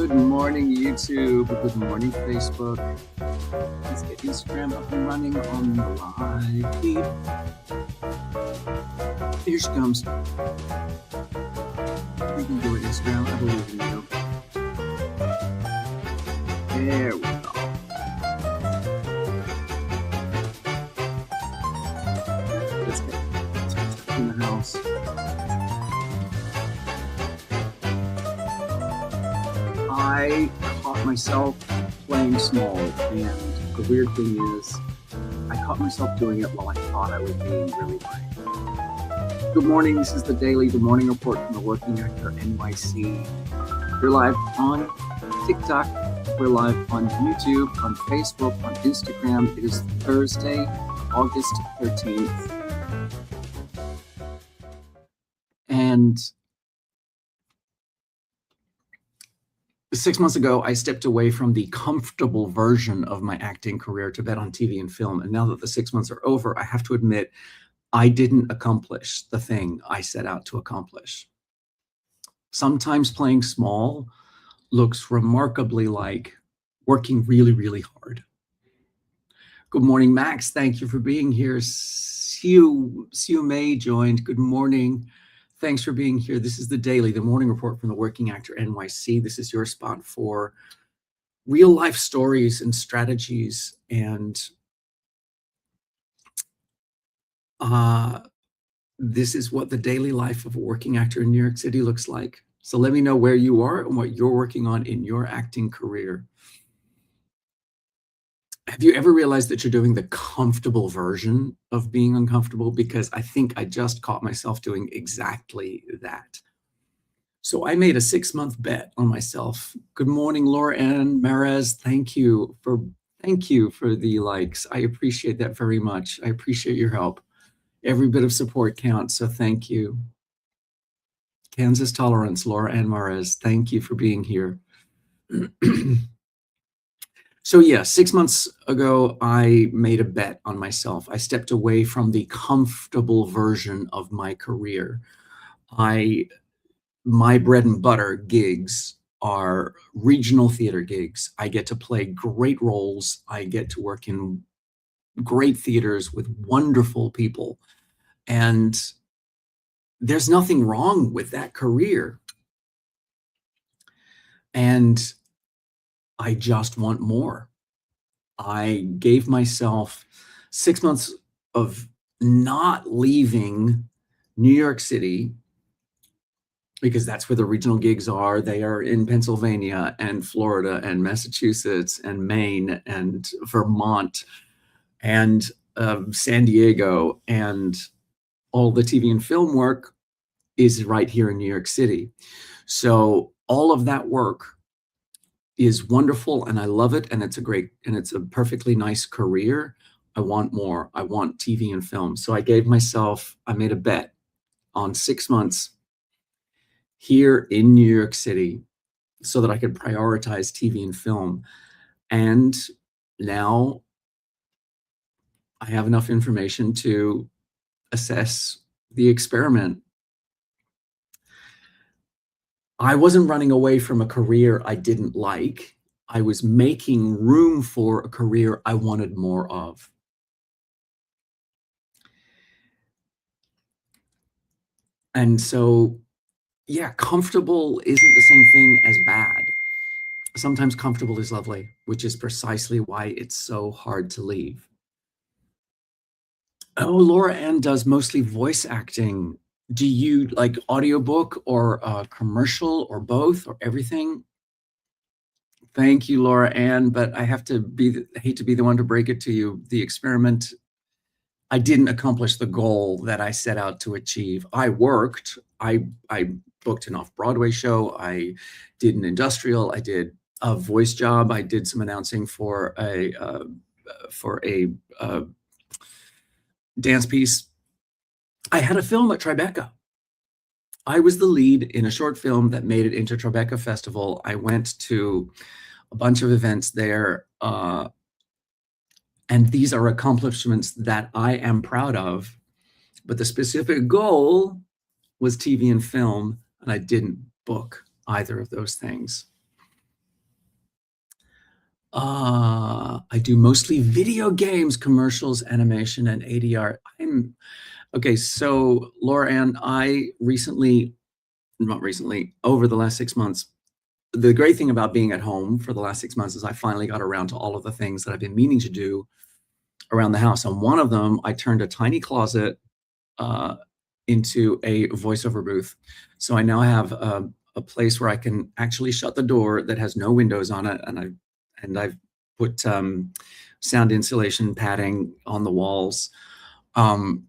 Good morning, YouTube. Good morning, Facebook. Let's get Instagram up and running on the live feed. Here she comes. We can do it, Instagram. I believe in you. There we go. Let's get in the house. I caught myself playing small, and the weird thing is, I caught myself doing it while I thought I was being really bright. Good morning, this is the daily Good Morning Report from the Working Actor NYC. We're live on TikTok, we're live on YouTube, on Facebook, on Instagram. It is Thursday, August 13th. And 6 months ago, I stepped away from the comfortable version of my acting career to bet on TV and film. And now that the 6 months are over, I have to admit, I didn't accomplish the thing I set out to accomplish. Sometimes playing small looks remarkably like working really, really hard. Good morning, Max. Thank you for being here. Sue May joined. Good morning. Thanks for being here. This is the daily, the morning report from the Working Actor NYC. This is your spot for real life stories and strategies. And this is what the daily life of a working actor in New York City looks like. So let me know where you are and what you're working on in your acting career. Have you ever realized that you're doing the comfortable version of being uncomfortable? Because I think I just caught myself doing exactly that. So I made a 6-month bet on myself. Good morning, Laura Ann Marez. Thank you for the likes. I appreciate that very much. I appreciate your help. Every bit of support counts, so thank you. Kansas Tolerance, Laura Ann Marez. Thank you for being here. So yeah, 6 months ago, I made a bet on myself. I stepped away from the comfortable version of my career. My bread and butter gigs are regional theater gigs. I get to play great roles. I get to work in great theaters with wonderful people. And there's nothing wrong with that career. And I just want more. I gave myself 6 months of not leaving New York City, because that's where the regional gigs are. They are in Pennsylvania and Florida and Massachusetts and Maine and Vermont and San Diego, and all the TV and film work is right here in New York City. So all of that work is wonderful, and I love it, and it's a perfectly nice career. I want more. I want TV and film. So I made a bet on 6 months here in New York City so that I could prioritize TV and film. And now I have enough information to assess the experiment. I wasn't running away from a career I didn't like. I was making room for a career I wanted more of. And so, yeah, comfortable isn't the same thing as bad. Sometimes comfortable is lovely, which is precisely why it's so hard to leave. Oh, Laura Ann does mostly voice acting. Do you like audiobook or commercial or both or everything? Thank you, Laura Ann, but I hate to be the one to break it to you. The experiment, I didn't accomplish the goal that I set out to achieve. I worked. I booked an off-Broadway show. I did an industrial. I did a voice job. I did some announcing for a dance piece. I had a film at Tribeca. I was the lead in a short film that made it into Tribeca Festival. I went to a bunch of events there, and these are accomplishments that I am proud of, but the specific goal was TV and film, and I didn't book either of those things. I do mostly video games, commercials, animation, and ADR. I'm okay. So, Laura Ann, I recently, not recently, over the last 6 months, the great thing about being at home for the last 6 months is I finally got around to all of the things that I've been meaning to do around the house. And one of them, I turned a tiny closet uh, into a voiceover booth. So I now have a place where I can actually shut the door that has no windows on it, and I've put sound insulation padding on the walls. Um,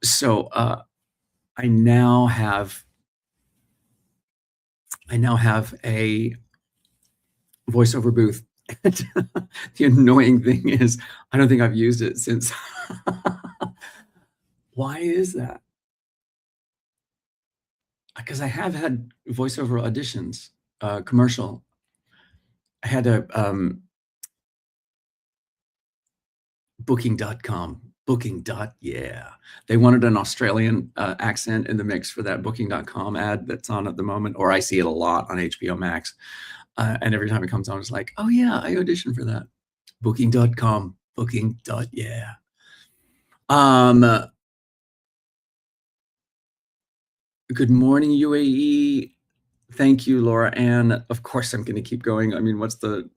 so I now have a voiceover booth. The annoying thing is, I don't think I've used it since. Why is that? Because I have had voiceover auditions, commercial. I had a booking.com. Booking dot, yeah. They wanted an Australian accent in the mix for that booking.com ad that's on at the moment, or I see it a lot on HBO Max. And every time it comes on, it's like, oh yeah, I auditioned for that. Booking.com. Booking dot, yeah. Um, Good morning, UAE. Thank you, Laura Ann. Of course, I'm going to keep going. I mean, what's the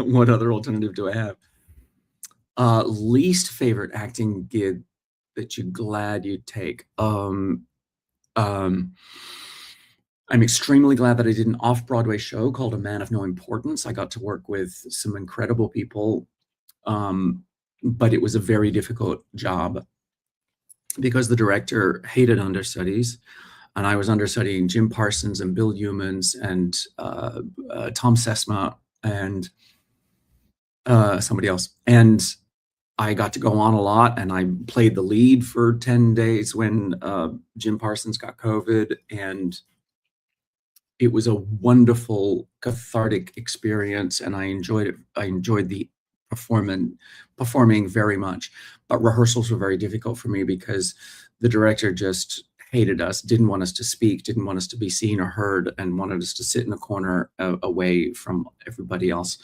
what other alternative do I have? Least favorite acting gig that you're glad you take. Um, I'm extremely glad that I did an off-Broadway show called A Man of No Importance. I got to work with some incredible people, but it was a very difficult job because the director hated understudies, and I was understudying Jim Parsons and Bill Humans and Tom Sesma and somebody else. And I got to go on a lot, and I played the lead for 10 days when Jim Parsons got COVID, and it was a wonderful cathartic experience, and I enjoyed it. I enjoyed the performing very much, but rehearsals were very difficult for me because the director just hated us, didn't want us to speak, didn't want us to be seen or heard, and wanted us to sit in a corner away from everybody else.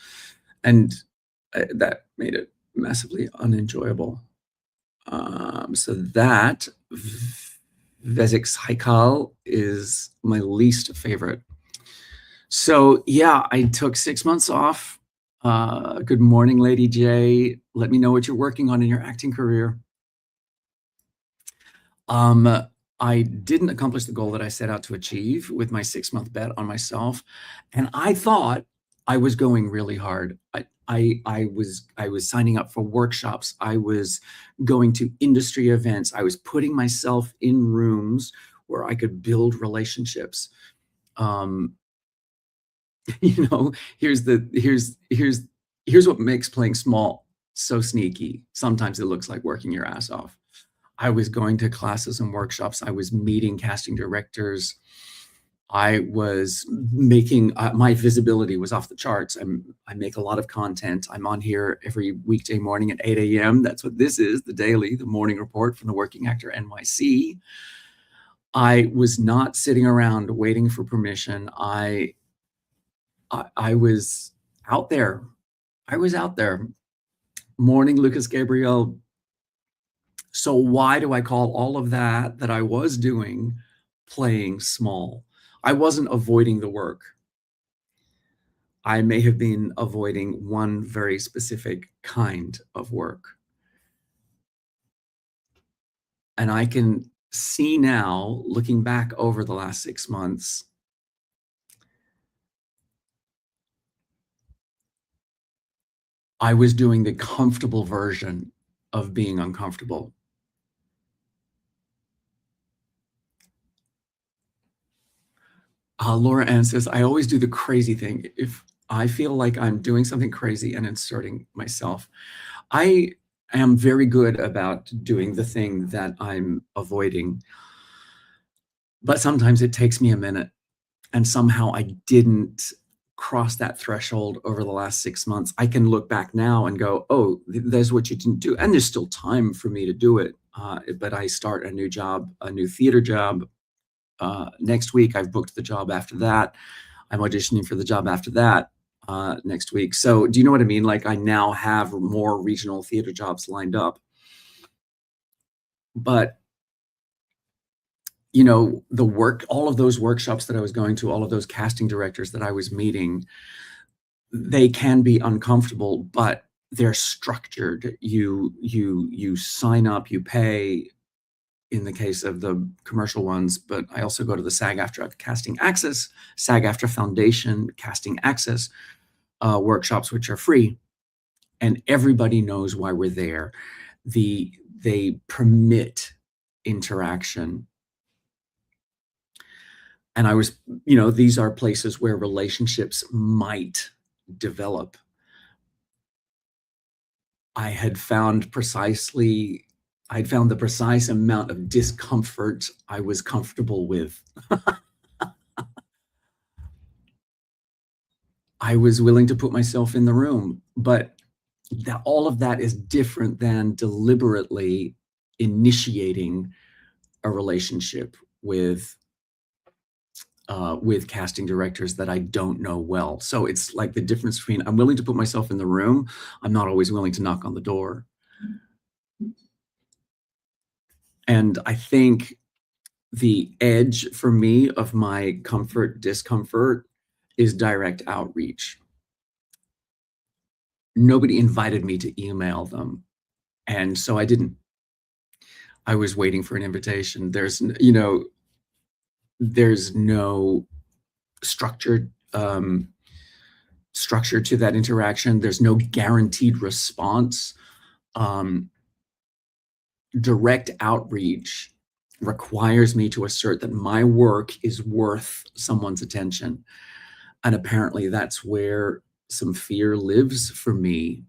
And that made it massively unenjoyable. So that Vezix Haikal is my least favorite. So yeah, I took 6 months off. Good morning, Lady J. Let me know what you're working on in your acting career. I didn't accomplish the goal that I set out to achieve with my 6-month bet on myself, and I thought I was going really hard. I was signing up for workshops. I was going to industry events. I was putting myself in rooms where I could build relationships. Um, here's what makes playing small so sneaky. Sometimes it looks like working your ass off. I was going to classes and workshops. I was meeting casting directors. I was making my visibility was off the charts. I make a lot of content. I'm on here every weekday morning at 8 a.m. That's what this is, the daily, the morning report from the Working Actor NYC. I was not sitting around waiting for permission. I was out there. I was out there. Morning, Lucas Gabriel. So why do I call all of that I was doing playing small? I wasn't avoiding the work. I may have been avoiding one very specific kind of work. And I can see now, looking back over the last 6 months, I was doing the comfortable version of being uncomfortable. Laura Ann says, I always do the crazy thing. If I feel like I'm doing something crazy and inserting myself, I am very good about doing the thing that I'm avoiding. But sometimes it takes me a minute, and somehow I didn't cross that threshold over the last 6 months. I can look back now and go, oh, there's what you didn't do. And there's still time for me to do it. But I start a new job, a new theater job. Next week, I've booked the job after that. I'm auditioning for the job after that. next week. So do you know what I mean? Like I now have more regional theater jobs lined up. But all of those workshops that I was going to, all of those casting directors that I was meeting, they can be uncomfortable, but they're structured. You sign up, you pay in the case of the commercial ones, but I also go to the SAG-AFTRA Casting Access, SAG-AFTRA Foundation Casting Access workshops, which are free, and everybody knows why we're there. They permit interaction. And these are places where relationships might develop. I'd found the precise amount of discomfort I was comfortable with. I was willing to put myself in the room, but all of that is different than deliberately initiating a relationship with casting directors that I don't know well. So it's like the difference between I'm willing to put myself in the room. I'm not always willing to knock on the door. And I think the edge for me of my comfort, discomfort is direct outreach. Nobody invited me to email them. And so I didn't. I was waiting for an invitation. There's no structured structure to that interaction. There's no guaranteed response. Direct outreach requires me to assert that my work is worth someone's attention. And apparently that's where some fear lives for me.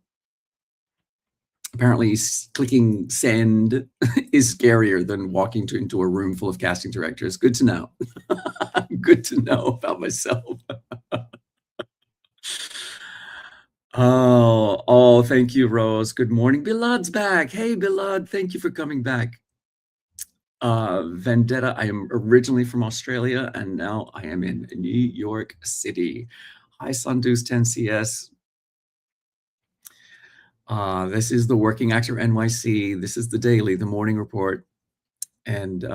Apparently clicking send is scarier than walking into a room full of casting directors. Good to know. Good to know about myself. Oh, thank you, Rose. Good morning. Bilad's back. Hey, Bilad, thank you for coming back. Vendetta, I am originally from Australia, and now I am in New York City. Hi, Sandus 10CS. This is the Working Actor NYC. This is the daily, the morning report. And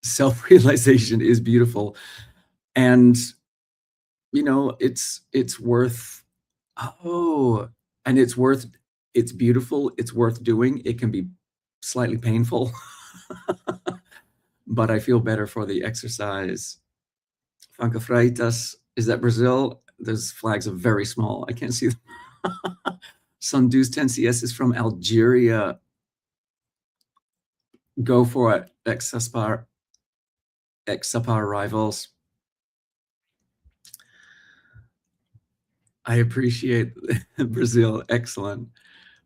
self-realization is beautiful. And, it's worth, it's beautiful. It's worth doing. It can be slightly painful, but I feel better for the exercise. Franca Freitas, is that Brazil? Those flags are very small. I can't see them. Sundus 10CS is from Algeria. Go for it, Exapar rivals. I appreciate Brazil. Excellent.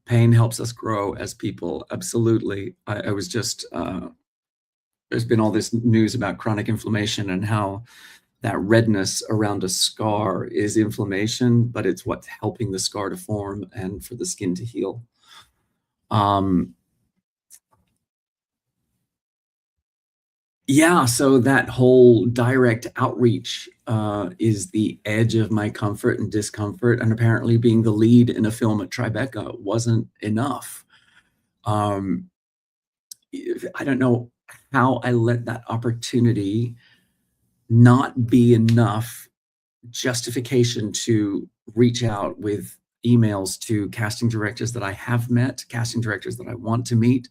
Pain helps us grow as people. Absolutely. I was just, there's been all this news about chronic inflammation and how that redness around a scar is inflammation, but it's what's helping the scar to form and for the skin to heal. Yeah, so that whole direct outreach is the edge of my comfort and discomfort, and apparently being the lead in a film at Tribeca wasn't enough. I don't know how I let that opportunity not be enough justification to reach out with emails to casting directors that I have met, casting directors that I want to meet.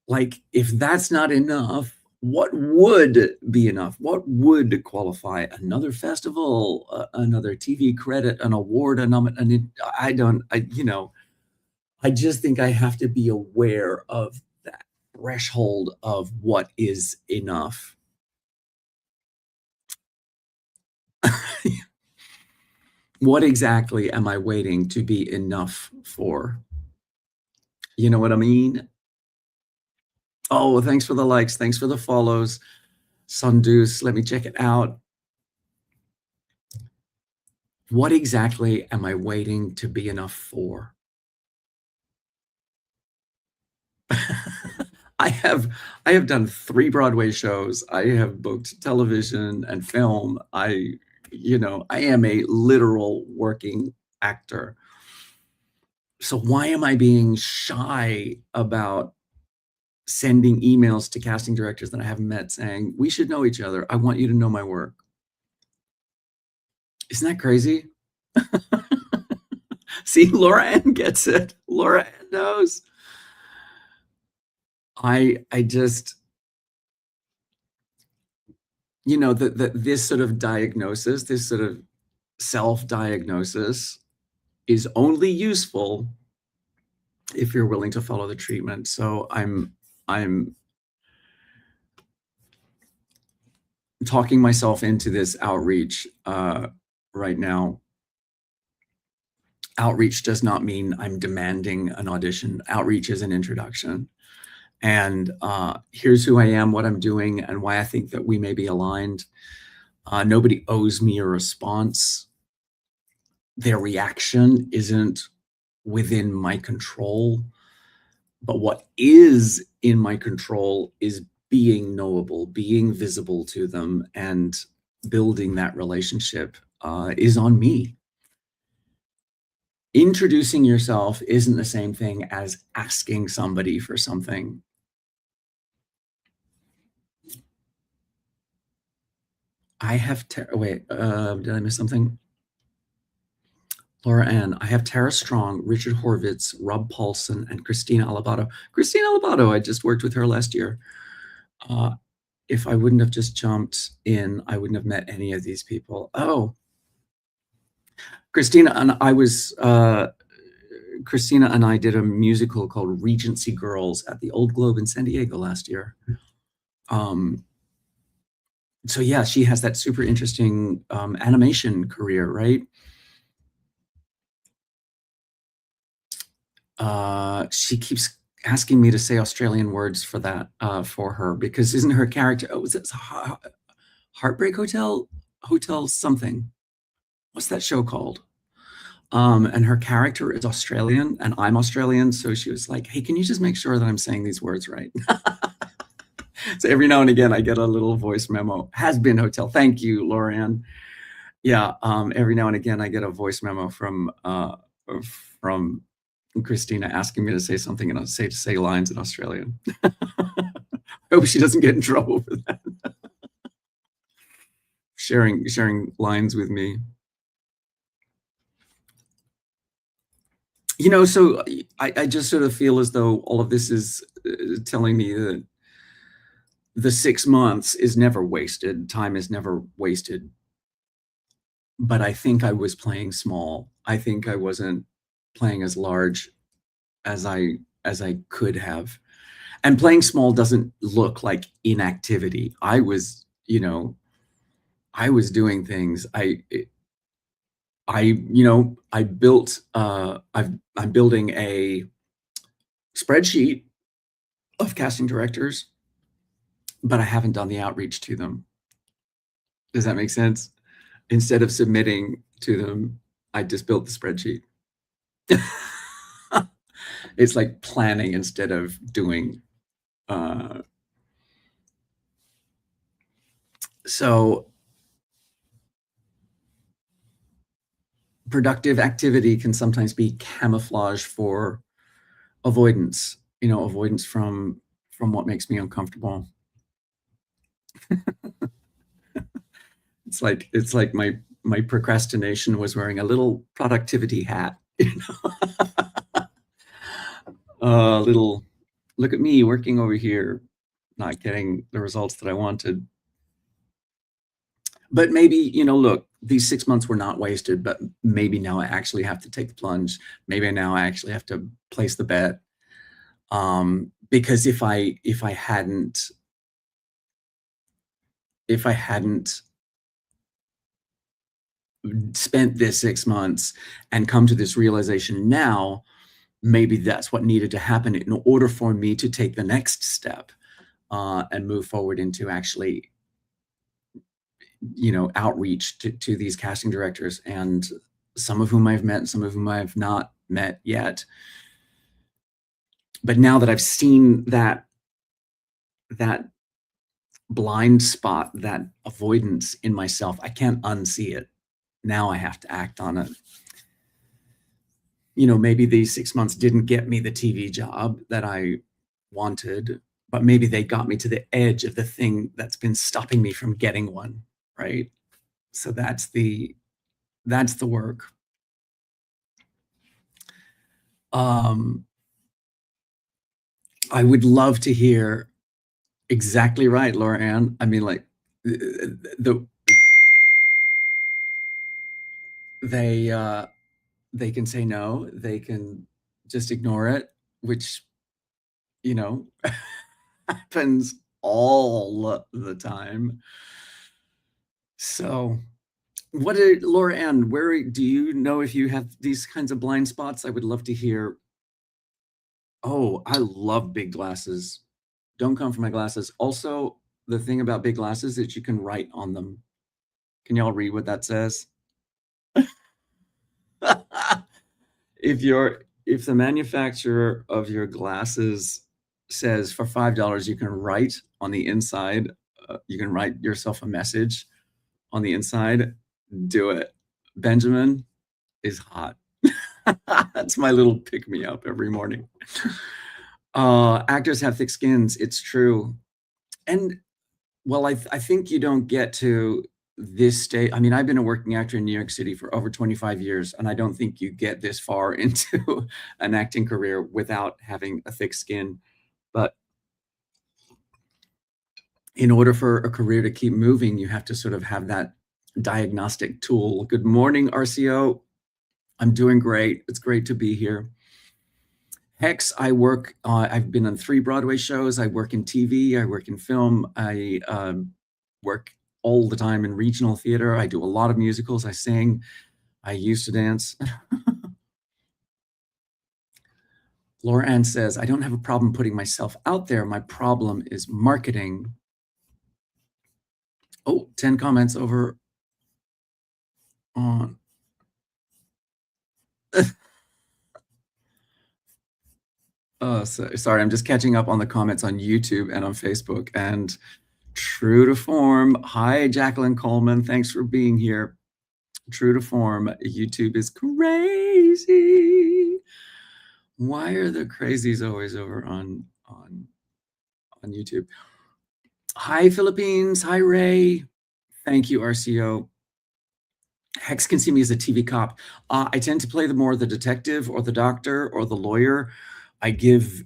Like, if that's not enough, what would be enough? What would qualify? Another festival, another TV credit, an award, I just think I have to be aware of that threshold of what is enough. What exactly am I waiting to be enough for? You know what I mean? Oh, thanks for the likes. Thanks for the follows. Sundus, let me check it out. What exactly am I waiting to be enough for? I have done 3 Broadway shows. I have booked television and film. I I am a literal working actor. So why am I being shy about sending emails to casting directors that I haven't met saying, "We should know each other. I want you to know my work." Isn't that crazy? See, Laura Ann gets it. Laura Ann knows. I just, that this sort of diagnosis, this sort of self-diagnosis is only useful if you're willing to follow the treatment. So I'm talking myself into this outreach right now. Outreach does not mean I'm demanding an audition. Outreach is an introduction. And here's who I am, what I'm doing, and why I think that we may be aligned. Nobody owes me a response. Their reaction isn't within my control. But what is in my control is being knowable, being visible to them, and building that relationship is on me. Introducing yourself isn't the same thing as asking somebody for something. I have wait, did I miss something? Laura Ann, I have Tara Strong, Richard Horvitz, Rob Paulson, and Christina Alabato. Christina Alabato, I just worked with her last year. If I wouldn't have just jumped in, I wouldn't have met any of these people. Oh, Christina and I did a musical called Regency Girls at the Old Globe in San Diego last year. So yeah, she has that super interesting animation career, right? She keeps asking me to say Australian words for that for her, because isn't her character, was it Heartbreak Hotel? Hotel something. What's that show called? And her character is Australian and I'm Australian. So she was like, hey, can you just make sure that I'm saying these words right? So every now and again, I get a little voice memo. Has Been Hotel. Thank you, Lorianne. Yeah, every now and again, I get a voice memo from Christina asking me to say something and I'll say lines in Australian. I hope she doesn't get in trouble for that. Sharing lines with me. So I just sort of feel as though all of this is telling me that the 6 months is never wasted. Time is never wasted. But I think I was playing small. I think I wasn't playing as large as I could have. And playing small doesn't look like inactivity. I was doing things. I'm building a spreadsheet of casting directors, but I haven't done the outreach to them. Does that make sense? Instead of submitting to them, I just built the spreadsheet. It's like planning instead of doing. So productive activity can sometimes be camouflage for avoidance, avoidance from what makes me uncomfortable. It's like my procrastination was wearing a little productivity hat, little, look at me working over here, not getting the results that I wanted. But maybe, look, these 6 months were not wasted, but maybe now I actually have to take the plunge. Maybe now I actually have to place the bet. Because if I hadn't spent this 6 months and come to this realization now, maybe that's what needed to happen in order for me to take the next step and move forward into actually, outreach to these casting directors, and some of whom I've met and some of whom I've not met yet. But now that I've seen that blind spot, that avoidance in myself. I can't unsee it. Now I have to act on it. Maybe these 6 months didn't get me the TV job that I wanted, but maybe they got me to the edge of the thing that's been stopping me from getting one, right? So that's the work. Um, I would love to hear exactly right, Laura Ann. I mean, like, the they, they can say no, they can just ignore it, which, you know, happens all the time. So, Laura Ann, where do you know if you have these kinds of blind spots? I would love to hear. Oh, I love big glasses. Don't come for my glasses. Also, the thing about big glasses is you can write on them. Can y'all read what that says? If the manufacturer of your glasses says for $5 you can write on the inside, you can write yourself a message on the inside, do it. Benjamin is hot. That's my little pick me up every morning. Actors have thick skins. It's true. And well, I think you don't get to this stage. I mean, I've been a working actor in New York City for over 25 years, and I don't think you get this far into an acting career without having a thick skin. But in order for a career to keep moving, you have to sort of have that diagnostic tool. Good morning, RCO. I'm doing great. It's great to be here. Hex, I've been on 3 Broadway shows. I work in TV, I work in film, I work all the time in regional theater. I do a lot of musicals, I sing, I used to dance. Laura Ann says, I don't have a problem putting myself out there. My problem is marketing. Oh, 10 comments over on. Sorry, I'm just catching up on the comments on YouTube and on Facebook. And true to form, hi, Jacqueline Coleman. Thanks for being here. True to form, YouTube is crazy. Why are the crazies always over on YouTube? Hi, Philippines. Hi, Ray. Thank you, RCO. Hex can see me as a TV cop. I tend to play the detective or the doctor or the lawyer. I give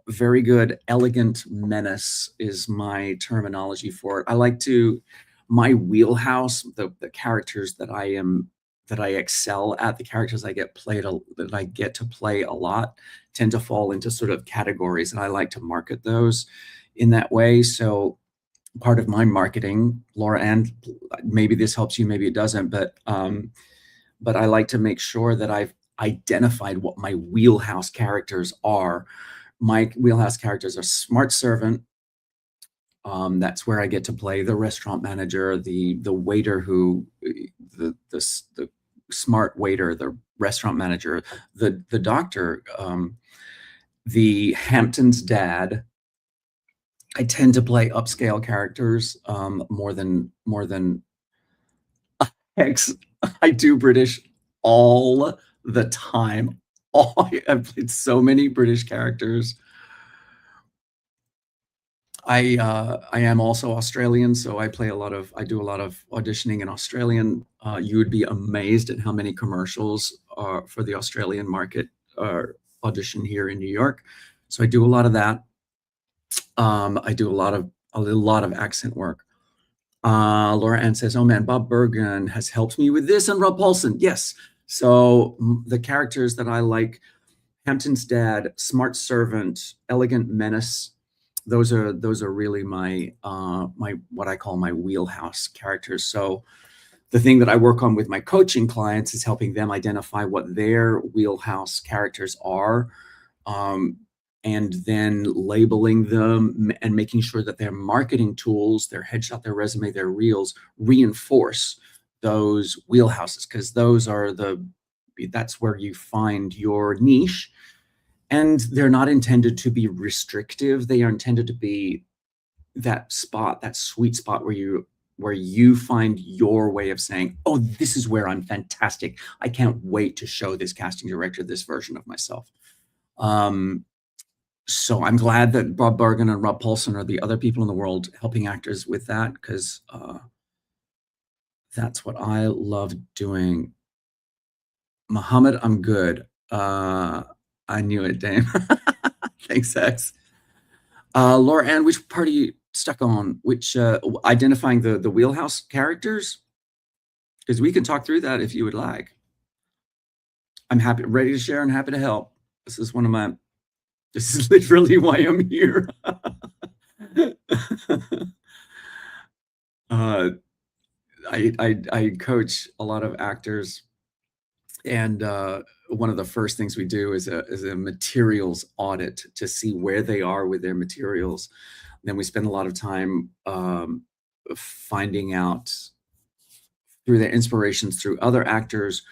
very good elegant menace is my terminology for it. My wheelhouse, the characters that I excel at, the characters that I get to play a lot tend to fall into sort of categories, and I like to market those in that way. So part of my marketing, Laura, and maybe this helps you, maybe it doesn't, but I like to make sure that I've identified what my wheelhouse characters are. My wheelhouse characters are smart servant. That's where I get to play the restaurant manager, the waiter the smart waiter, the restaurant manager, the doctor, the Hampton's dad. I tend to play upscale characters more than Hex. I do British all the time. I've played so many British characters. I am also Australian, so I do a lot of auditioning in Australian. You would be amazed at how many commercials for the Australian market audition here in New York. So I do a lot of that. I do a lot of accent work. Laura Ann says, "Oh man, Bob Bergen has helped me with this," and Rob Paulson. Yes. So the characters that I like: Hampton's dad, smart servant, elegant menace. Those are really my what I call my wheelhouse characters. So the thing that I work on with my coaching clients is helping them identify what their wheelhouse characters are, and then labeling them and making sure that their marketing tools, their headshot, their resume, their reels reinforce those wheelhouses, because that's where you find your niche. And they're not intended to be restrictive. They are intended to be that spot, that sweet spot where you find your way of saying, "Oh, this is where I'm fantastic. I can't wait to show this casting director this version of myself." Um, so I'm glad that Bob Bergen and Rob Paulson are the other people in the world helping actors with that, because that's what I love doing. Muhammad, I'm good. I knew it, Dame. Thanks, X. Laura Ann, which part are you stuck on? Which identifying the wheelhouse characters? Because we can talk through that if you would like. I'm happy, ready to share, and happy to help. This is one of my. This is literally why I'm here. uh, I coach a lot of actors, and one of the first things we do is a materials audit to see where they are with their materials. Then we spend a lot of time finding out through their inspirations through other actors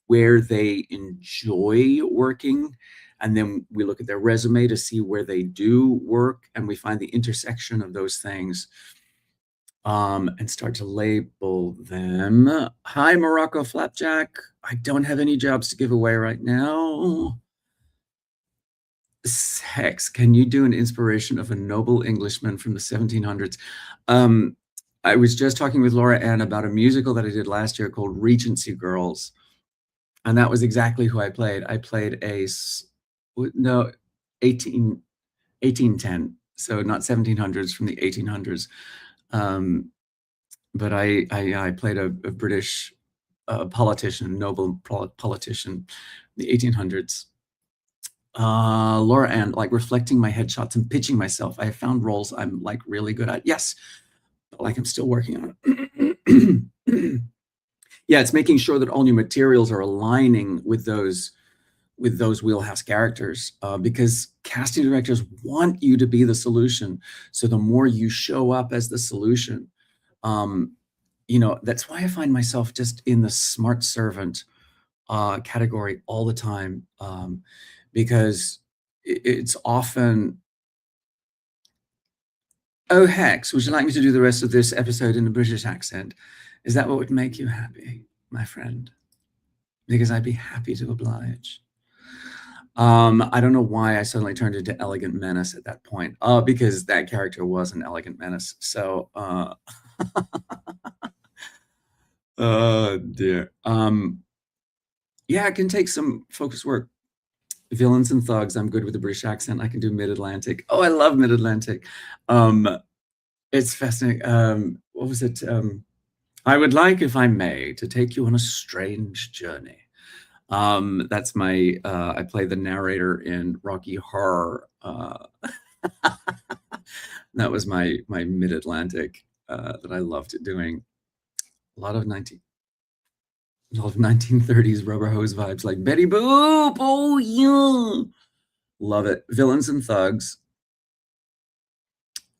where they enjoy working. And then we look at their resume to see where they do work, and we find the intersection of those things, and start to label them. Hi, Morocco Flapjack. I don't have any jobs to give away right now. Hex, can you do an inspiration of a noble Englishman from the 1700s? I was just talking with Laura Ann about a musical that I did last year called Regency Girls. And that was exactly who I played. I played no, 1810. So not 1700s, from the 1800s. But I played a British politician, noble politician, in the 1800s. Laura Ann, like reflecting my headshots and pitching myself. I have found roles I'm like really good at. Yes, but like I'm still working on it. Yeah, it's making sure that all new materials are aligning with those wheelhouse characters, because casting directors want you to be the solution. So the more you show up as the solution, that's why I find myself just in the smart servant category all the time, because it's often, "Oh, Hex, would you like me to do the rest of this episode in a British accent? Is that what would make you happy, my friend? Because I'd be happy to oblige." I don't know why I suddenly turned into Elegant Menace at that point. Because that character was an Elegant Menace. So, oh dear. Yeah, it can take some focused work. Villains and thugs. I'm good with the British accent. I can do Mid-Atlantic. Oh, I love Mid-Atlantic. It's fascinating. What was it? I would like, if I may, to take you on a strange journey. That's my, I play the narrator in Rocky Horror. That was my Mid-Atlantic that I loved doing. A lot of 1930s rubber hose vibes, like Betty Boop. Oh yeah, love it. Villains and thugs.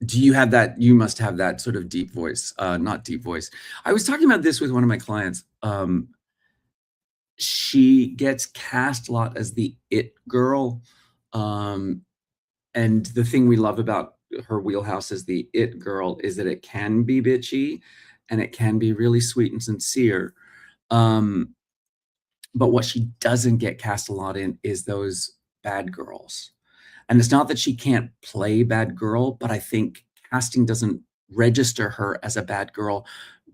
Do you have that? You must have that sort of deep voice. Not deep voice. I was talking about this with one of my clients. She gets cast a lot as the it girl. And the thing we love about her wheelhouse as the it girl is that it can be bitchy and it can be really sweet and sincere. But what she doesn't get cast a lot in is those bad girls. And it's not that she can't play bad girl, but I think casting doesn't register her as a bad girl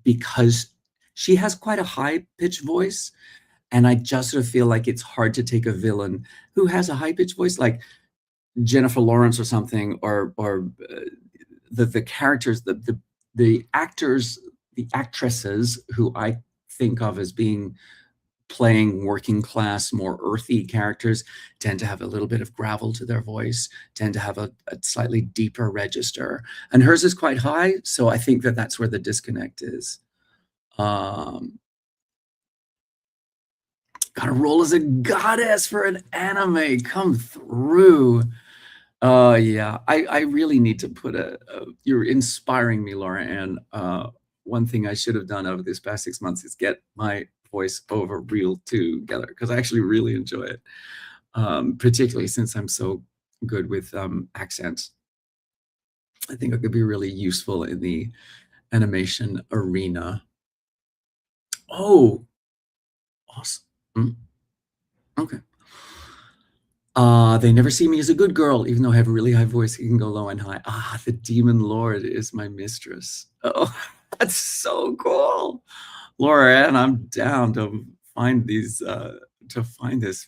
because she has quite a high pitched voice. And I just sort of feel like it's hard to take a villain who has a high pitched voice, like Jennifer Lawrence or something, or the characters, the actors, the actresses who I think of as being playing working class, more earthy characters tend to have a little bit of gravel to their voice, tend to have a slightly deeper register. And hers is quite high. So I think that that's where the disconnect is. Gotta roll as a goddess for an anime. Come through. Yeah, I really need to put you're inspiring me, Laura. And one thing I should have done over this past 6 months is get my voice over reel together, because I actually really enjoy it, particularly since I'm so good with accents. I think I could be really useful in the animation arena. Oh, awesome. Mm, okay. They never see me as a good girl, even though I have a really high voice. It can go low and high. The demon lord is my mistress. Oh, that's so cool. Laura Ann, I'm down to find this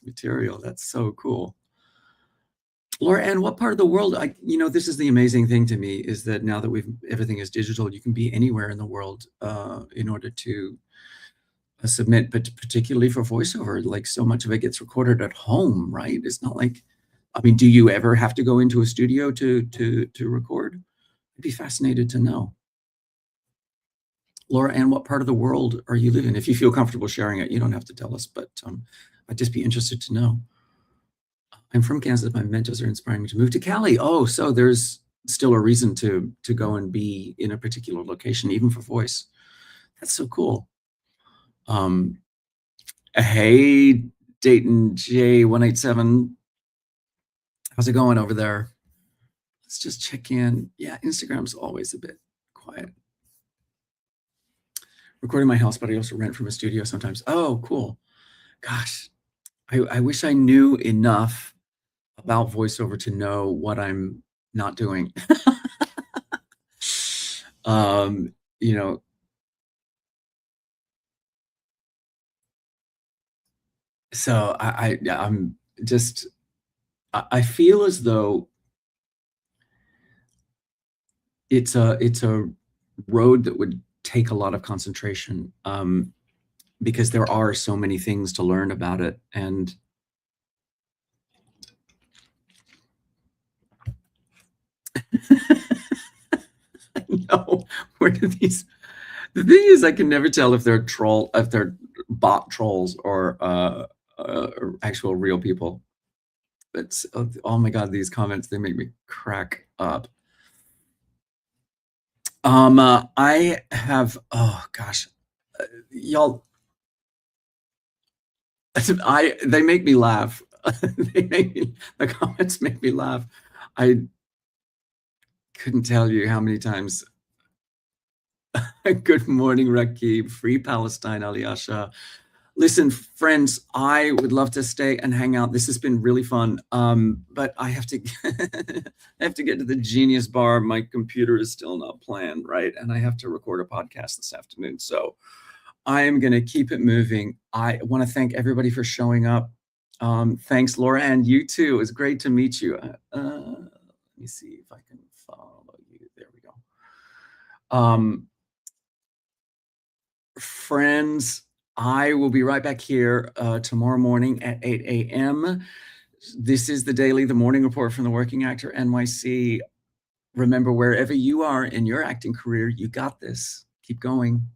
material. That's so cool. Laura Ann, what part of the world? This is the amazing thing to me is that now that everything is digital, you can be anywhere in the world in order to submit, but particularly for voiceover, like so much of it gets recorded at home, right? It's not like, I mean, do you ever have to go into a studio to record? I'd be fascinated to know. Laura Ann, what part of the world are you living? If you feel comfortable sharing it, you don't have to tell us, but I'd just be interested to know. I'm from Kansas. My mentors are inspiring me to move to Cali. Oh, so there's still a reason to go and be in a particular location, even for voice. That's so cool. Hey, Dayton J187. How's it going over there? Let's just check in. Yeah, Instagram's always a bit quiet. Recording my house, but I also rent from a studio sometimes. Oh, cool. Gosh, I wish I knew enough about voiceover to know what I'm not doing. um, you know, so I'm just I feel as though it's a road that would take a lot of concentration. Because there are so many things to learn about it. And no, where do these? The thing is, I can never tell if they're bot trolls or actual real people. It's oh my god, these comments, they make me crack up. I have, oh gosh, y'all, they make me laugh. The comments make me laugh. I couldn't tell you how many times. Good morning, Rakib. Free Palestine, Aliyasha. Listen, friends, I would love to stay and hang out. This has been really fun. But I have to I have to get to the Genius Bar. My computer is still not planned, right? And I have to record a podcast this afternoon. So I am gonna keep it moving. I want to thank everybody for showing up. Thanks, Laura, and you too. It was great to meet you. Let me see if I can follow you. There we go. Friends, I will be right back here tomorrow morning at 8 a.m. This is the morning report from the Working Actor NYC. Remember, wherever you are in your acting career, you got this. Keep going.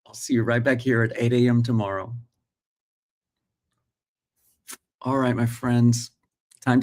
I'll see you right back here at 8 a.m. tomorrow. All right, my friends, time to